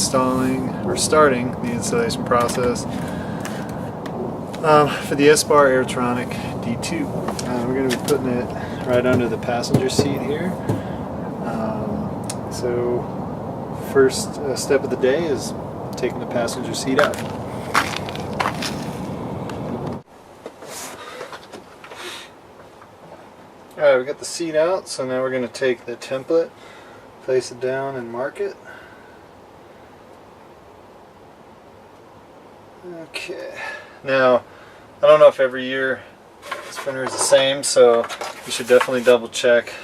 starting the installation process for the Espar Airtronic D2. We're going to be putting it right under the passenger seat here. So first step of the day is taking the passenger seat out. Alright, we got the seat out, so now we're going to take the template, place it down and mark it. Okay, now I don't know if every year this printer is the same, so you should definitely double check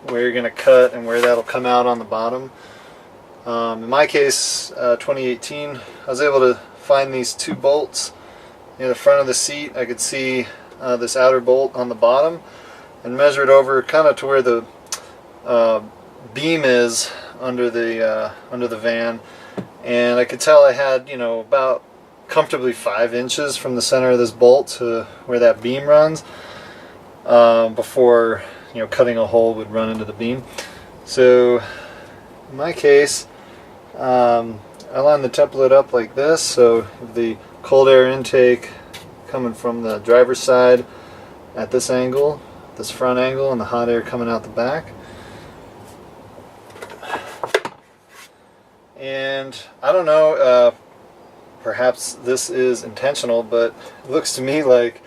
where you're going to cut and where that'll come out on the bottom. In my case, 2018, I was able to find these two bolts near the front of the seat. I could see this outer bolt on the bottom and measure it over kind of to where the beam is under the van, and I could tell I had, you know, about comfortably 5 inches from the center of this bolt to where that beam runs before, you know, cutting a hole would run into the beam. So in my case, I line the template up like this, so the cold air intake coming from the driver's side at this angle, this front angle, and the hot air coming out the back. And I don't know, perhaps this is intentional, but it looks to me like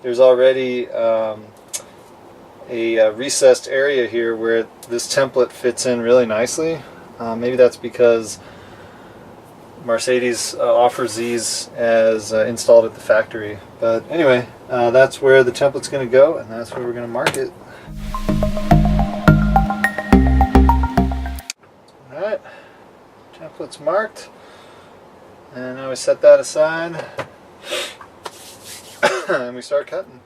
there's already a recessed area here where this template fits in really nicely. Maybe that's because Mercedes offers these as installed at the factory. But anyway, that's where the template's going to go, and that's where we're going to mark it. Alright, template's marked, and now we set that aside and we start cutting.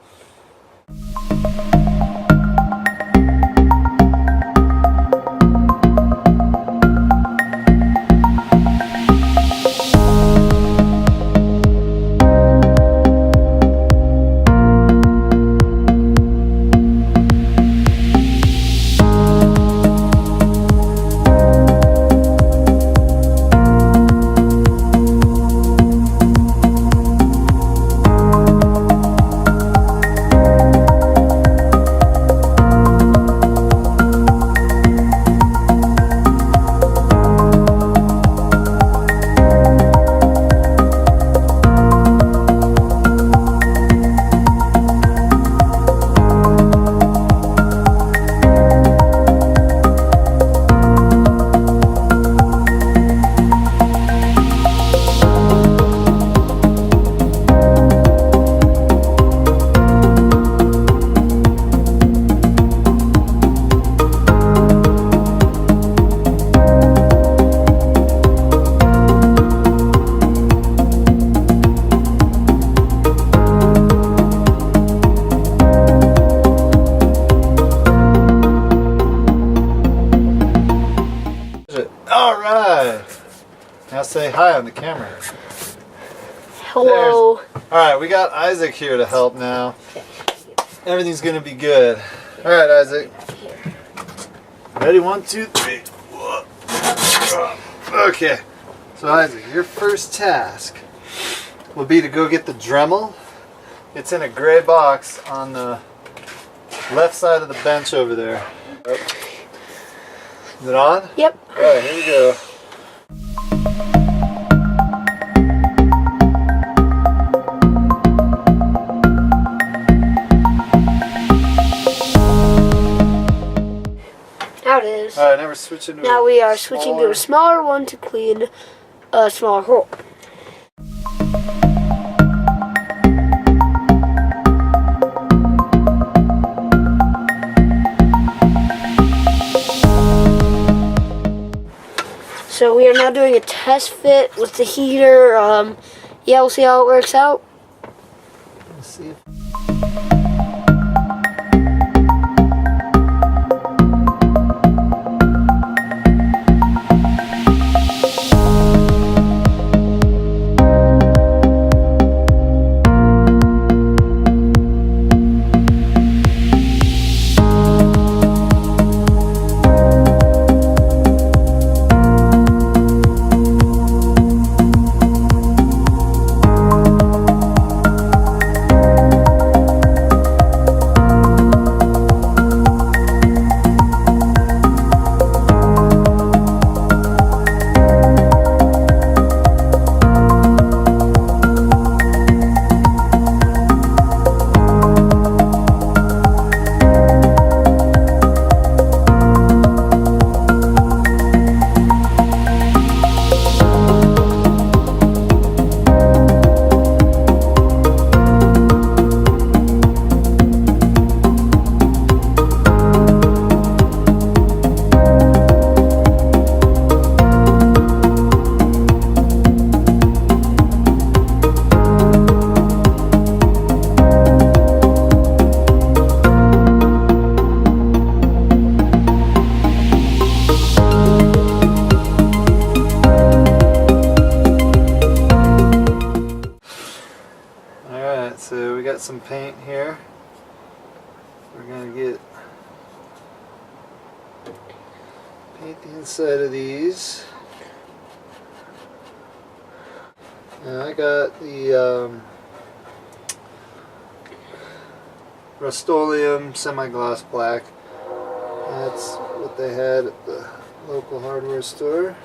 Alright, now say hi on the camera. Hello. Alright, we got Isaac here to help now. Everything's gonna be good. Alright, Isaac. Ready? 1, 2, 3. Okay, so Isaac, your first task will be to go get the Dremel. It's in a gray box on the left side of the bench over there. Is it on? Yep. Alright, here we go. Now it is. Alright, now we're switching to Now we are switching to a smaller one to clean a smaller hole. So we are now doing a test fit with the heater. Yeah, we'll see how it works out. Let's see. Alright, so we got some paint here. We're going to paint the inside of these. Now I got the Rust-Oleum semi-gloss black. That's what they had at the local hardware store.